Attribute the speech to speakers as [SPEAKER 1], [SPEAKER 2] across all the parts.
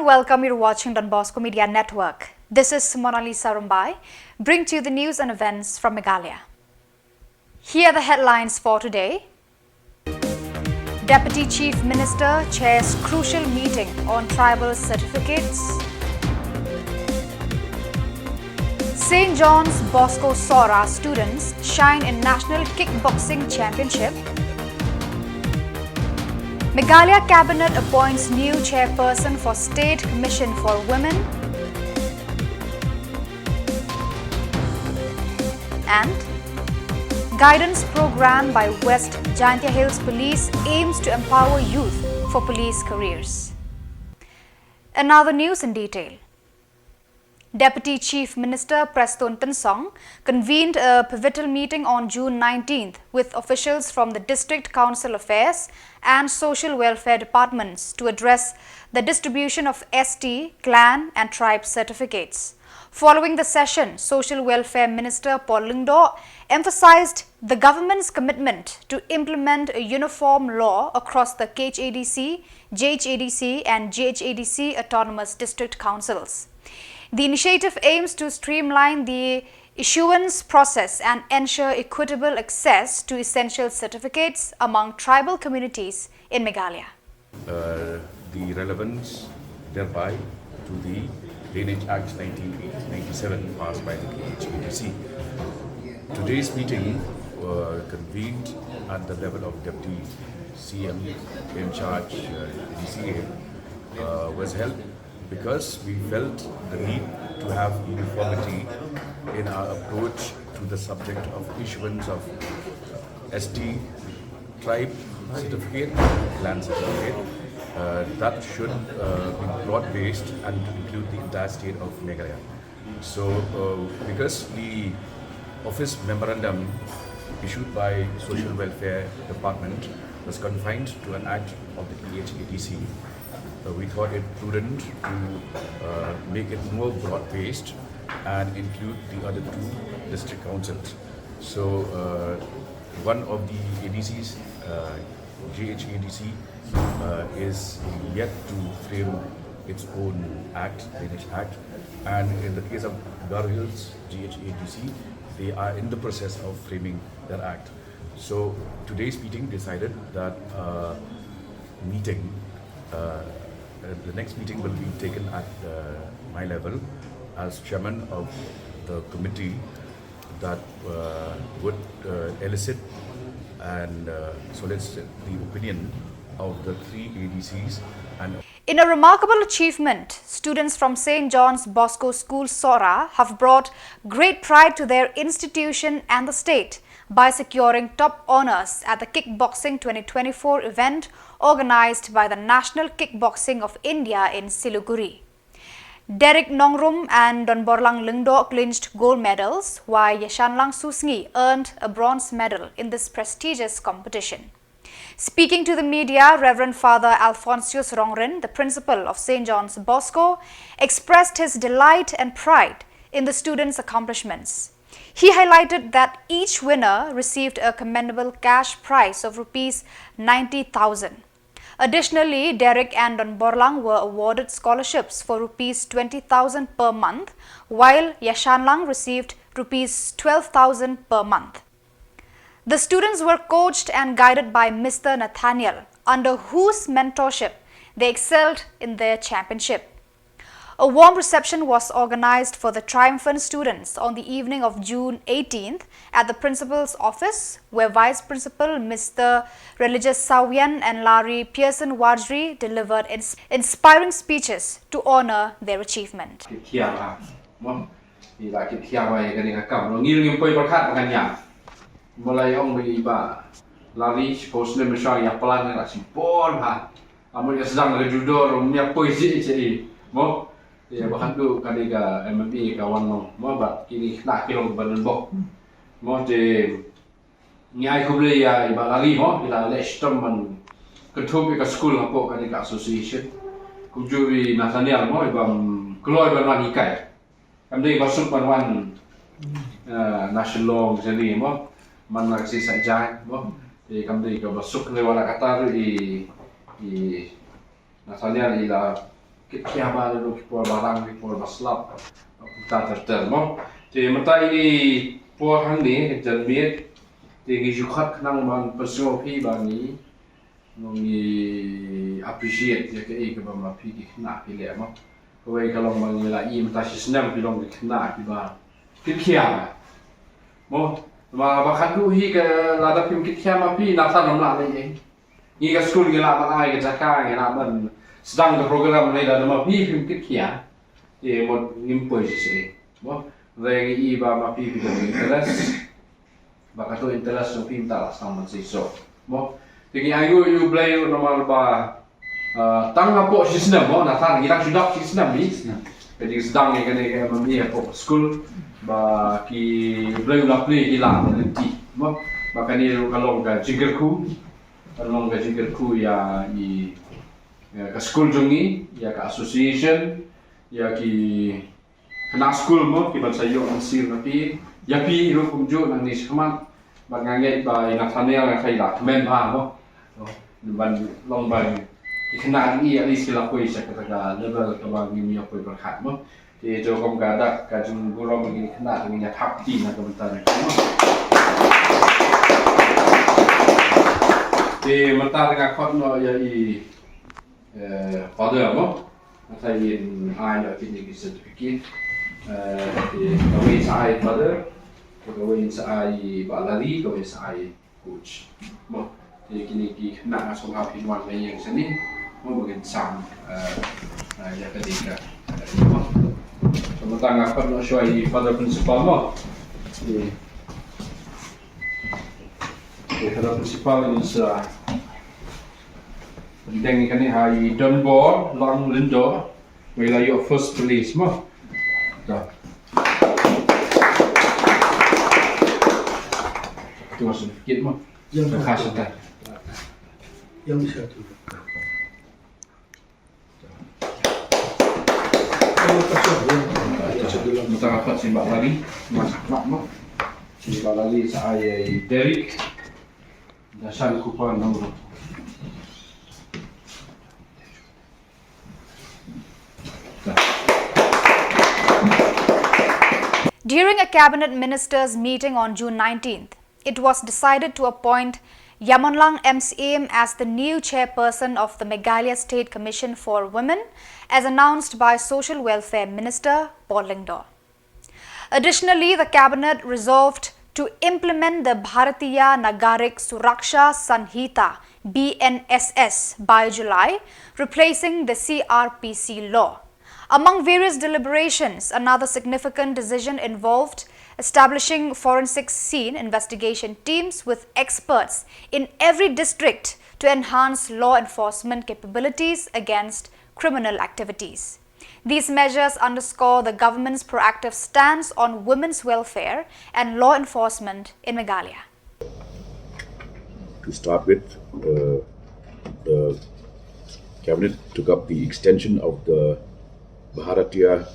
[SPEAKER 1] and welcome. You're watching Donbosco Media Network. This is Monalisa Rumbai, bring to you the news and events from Meghalaya. Here are the headlines for today. Deputy Chief Minister chairs crucial meeting on tribal certificates. St. John's Bosco Sora students shine in National Kickboxing Championship. Meghalaya Cabinet appoints new chairperson for State Commission for Women. And guidance program by West Jaintia Hills Police aims to empower youth for police careers. And now the news in detail. Deputy Chief Minister Preston Tensong convened a pivotal meeting on June 19th with officials from the District Council Affairs and Social Welfare Departments to address the distribution of ST, clan and tribe certificates. Following the session, Social Welfare Minister Paul Lyngdoh emphasized the government's commitment to implement a uniform law across the KHADC, JHADC and GHADC autonomous district councils. The initiative aims to streamline the issuance process and ensure equitable access to essential certificates among tribal communities in Meghalaya.
[SPEAKER 2] The relevance thereby to the Drainage Act 1997 passed by the KHADC. Today's meeting convened at the level of Deputy CM in charge DCA was held because we felt the need to have uniformity in our approach to the subject of issuance of ST tribe certificate, land certificate. That should be broad-based and include the entire state of Meghalaya. So, because the office memorandum issued by Social Welfare Department was confined to an act of the KHADC, we thought it prudent to make it more broad-based and include the other two district councils. So one of the ADCs, GHADC, is yet to frame its own act, Drainage Act, and in the case of Khubor Hills, GHADC, they are in the process of framing their act. So today's meeting decided that the next meeting will be taken at my level as chairman of the committee that would elicit and solicit the opinion of the three ADCs. And
[SPEAKER 1] in a remarkable achievement, students from St. John's Bosco School Sora have brought great pride to their institution and the state by securing top honors at the Kickboxing 2024 event organized by the National Kickboxing of India in Siliguri. Derek Nongrum and Donborlang Lyngdoh clinched gold medals, while Yashanlang Susngi earned a bronze medal in this prestigious competition. Speaking to the media, Reverend Father Alphonsius Rongrin, the principal of St. John's Bosco, expressed his delight and pride in the students' accomplishments. He highlighted that each winner received a commendable cash prize of Rs 90,000. Additionally, Derek and Donborlang were awarded scholarships for Rs 20,000 per month, while Yashanlang received Rs 12,000 per month. The students were coached and guided by Mr. Nathaniel, under whose mentorship they excelled in their championship. A warm reception was organized for the triumphant students on the evening of June 18th at the principal's office, where Vice Principal Mr. Religious Sawian and Larry Pearson Wadri delivered inspiring speeches to honor their achievement.
[SPEAKER 3] Ya bahkan tu kadang MMP kawan mo bat kini nak kilong badan bok mo je nyai kuble ya iba lagi mo ila lestom man ketua ke school apa kadang association kujuri Nathaniel mo ibam keluar ban ikai kamde masuk ban national jadi mo man naksi saja mo kamde ka masuk lewat kata i Nathaniel ila kia ba lo Khubor barang Khubor maslap ta ter mo te mata ini po hang ni jan miet te gi jukhat nang man personal phi ba ni ngi appreciate ya ke ba ma phi ki na phi le mo ko wei ka long bang la I mata sistem pi long ki na pi ba kia mo mà khăn đu hi cái là tập phim kích khem mà phi nạp san nằm lại đấy như cái school cái là bạn ai cái chắc cái là mình đăng cái program này là mà phi phim kích khem thì một niềm vui gì đó về cái y mà phi cái interest và cái interest trong phim ta là sao mình sẽ so đó thì cái you play normal ba tăng apa system đó là thằng cái đang sudah system đi jadi sedang ni kena kena memilih apa school ba ki boleh play ki lah nanti ba kan ni kalau ka jinggerku kalau ka jinggerku ya I ka school jongi ya ka association ya ki kena school mo ki ban sayo ansir napi ya pi ro kumjo nang ni seman ba nganget ba ina channel nga khai la comment ba mo ban long banขนาดนี้อะไรสิเราคุยสักกระดาษเลเวลกำลังมีคุยประคับมั้งที่เจ้ากรมการดักการจุงกุลมันขนาดนี้จะทับที่นะกรมการที่มันตาdenganคนเนาะยังพอเดิมมั้งมันใช้ยินไอ้เราที่นี่คือ certificate ที่เราเองใช้พอเดิมเราเองใช้บาลารีเราเองใช้ coach มั้งที่กินกี่ขนาดสงครามพินวันในอย่างเช่นนี้mungkin sam ya ketika tentang apa nak show pada principal mo pada principal ini sa penting kan ni hai donbosco long lindo Meghalaya first release mo dah tu masuk sedikit mo yang khas tak yang satu kita dapat simbak lagi masak mo simbak lagi saya Derek dasar kupon nomor
[SPEAKER 1] During a cabinet ministers meeting on June 19th, it was decided to appoint Yamonlang MCM as the new chairperson of the Meghalaya State Commission for Women, as announced by Social Welfare Minister Porlingdor. Additionally, the cabinet resolved to implement the Bharatiya Nagarik Suraksha Sanhita (BNSS) by July, replacing the CRPC law. Among various deliberations, another significant decision involved establishing forensic scene investigation teams with experts in every district to enhance law enforcement capabilities against criminal activities. These measures underscore the government's proactive stance on women's welfare and law enforcement in Meghalaya.
[SPEAKER 2] To start with, the Cabinet took up the extension of the Bharatiya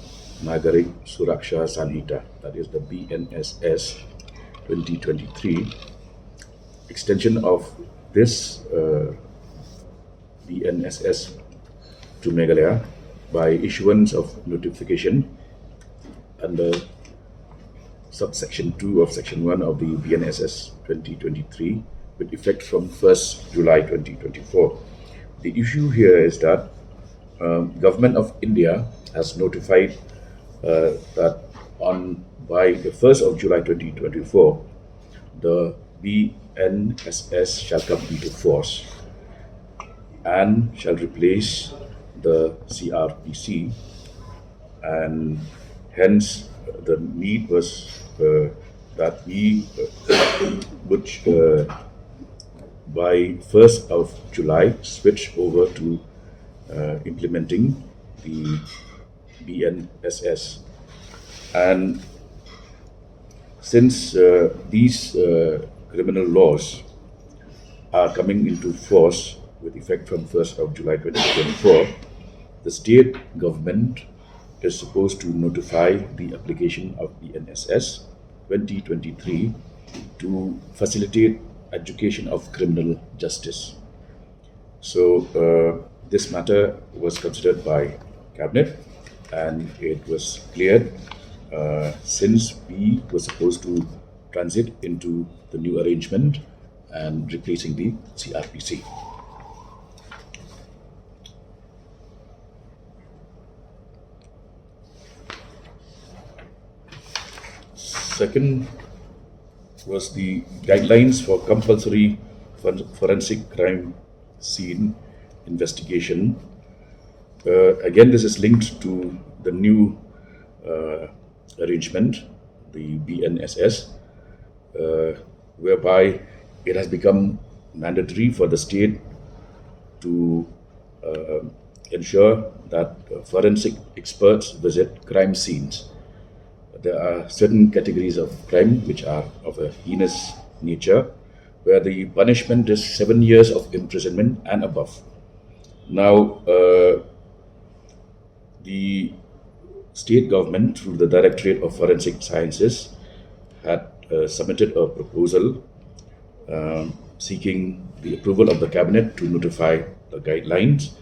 [SPEAKER 2] Nagarik Suraksha Sanhita, that is the BNSS 2023. Extension of this BNSS to Meghalaya by issuance of notification under subsection 2 of section 1 of the BNSS 2023 with effect from 1st July 2024. The issue here is that Government of India has notified that by the 1st of July 2024, the BNSS shall come into force and shall replace the CRPC, and hence the need was that we would by 1st of July switch over to implementing the BNSS. And since these criminal laws are coming into force with effect from 1st of July 2024, the state government is supposed to notify the application of BNSS 2023 to facilitate education of criminal justice. So this matter was considered by Cabinet, and it was cleared since we were supposed to transit into the new arrangement and replacing the CRPC. Second was the guidelines for compulsory forensic crime scene investigation. Again, this is linked to the new arrangement, the BNSS, whereby it has become mandatory for the state to ensure that forensic experts visit crime scenes. There are certain categories of crime which are of a heinous nature, where the punishment is 7 years of imprisonment and above. Now, the state government, through the Directorate of Forensic Sciences, had submitted a proposal seeking the approval of the Cabinet to notify the guidelines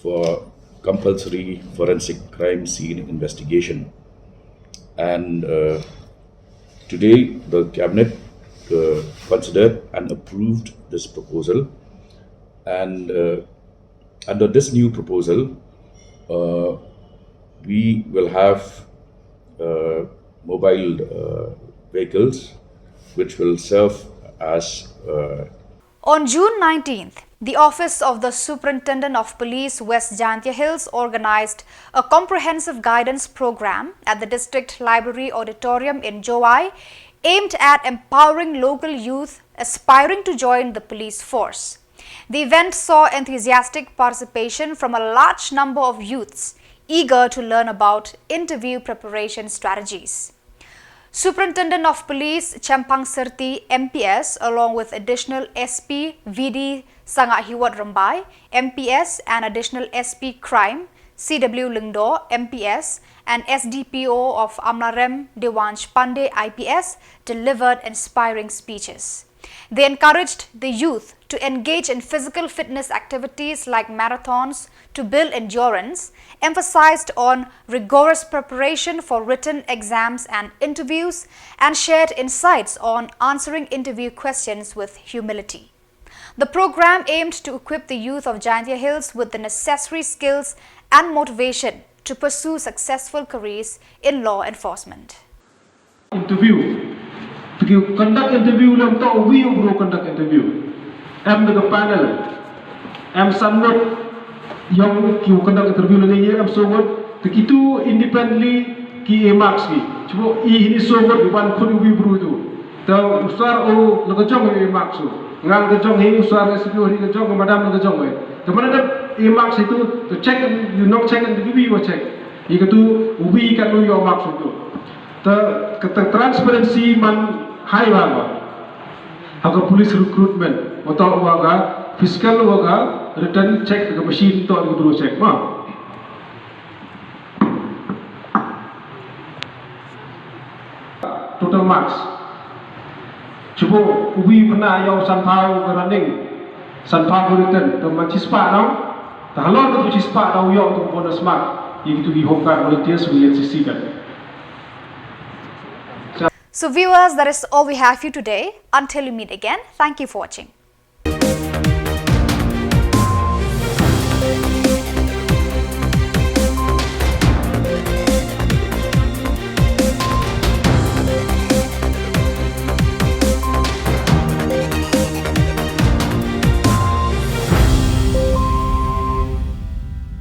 [SPEAKER 2] for compulsory forensic crime scene investigation. And today, the Cabinet considered and approved this proposal. And under this new proposal, we will have mobile vehicles which will serve as
[SPEAKER 1] On June 19th, the Office of the Superintendent of Police West Jaintia Hills organized a comprehensive guidance program at the District Library Auditorium in Jowai, aimed at empowering local youth aspiring to join the police force. The event saw enthusiastic participation from a large number of youths eager to learn about interview preparation strategies. Superintendent of Police Champang Serti MPS, along with additional SP VD Sangahiwat Rambai MPS and additional SP Crime CW Lingdo MPS and SDPO of Amlarem Dewanj Pandey IPS delivered inspiring speeches. They encouraged the youth to engage in physical fitness activities like marathons to build endurance, emphasized on rigorous preparation for written exams and interviews, and shared insights on answering interview questions with humility. The program aimed to equip the youth of Jaintia Hills with the necessary skills and motivation to pursue successful careers in law enforcement.
[SPEAKER 4] Interview. To conduct interview, we will conduct interview. I'm the panel. I'm Samla. Yang conduct interview I'm so good. To kitu independently ki marks ki. Cuma ini so good bukan pun we brudu. Tahu usar o nagajong marks so. Ngang nagajong ini usar SPO ini nagajong madam nagajong eh. Teman ada marks itu to check you not check and we will check. Iku tu we kan lu your marks itu. The transparency man high waga. Haga police recruitment atau waga fiscal waga return check ke machine tu aku dulu check mah. Total marks. Cuba ubi pernah yang sanpau ke running, sanpau return tu macam cispa tau. Dah halal tu cispa tau yang tu bonus mark. Itu dihongkar volunteers we NCC kan.
[SPEAKER 1] So viewers, that is all we have for you today. Until we meet again, thank you for watching.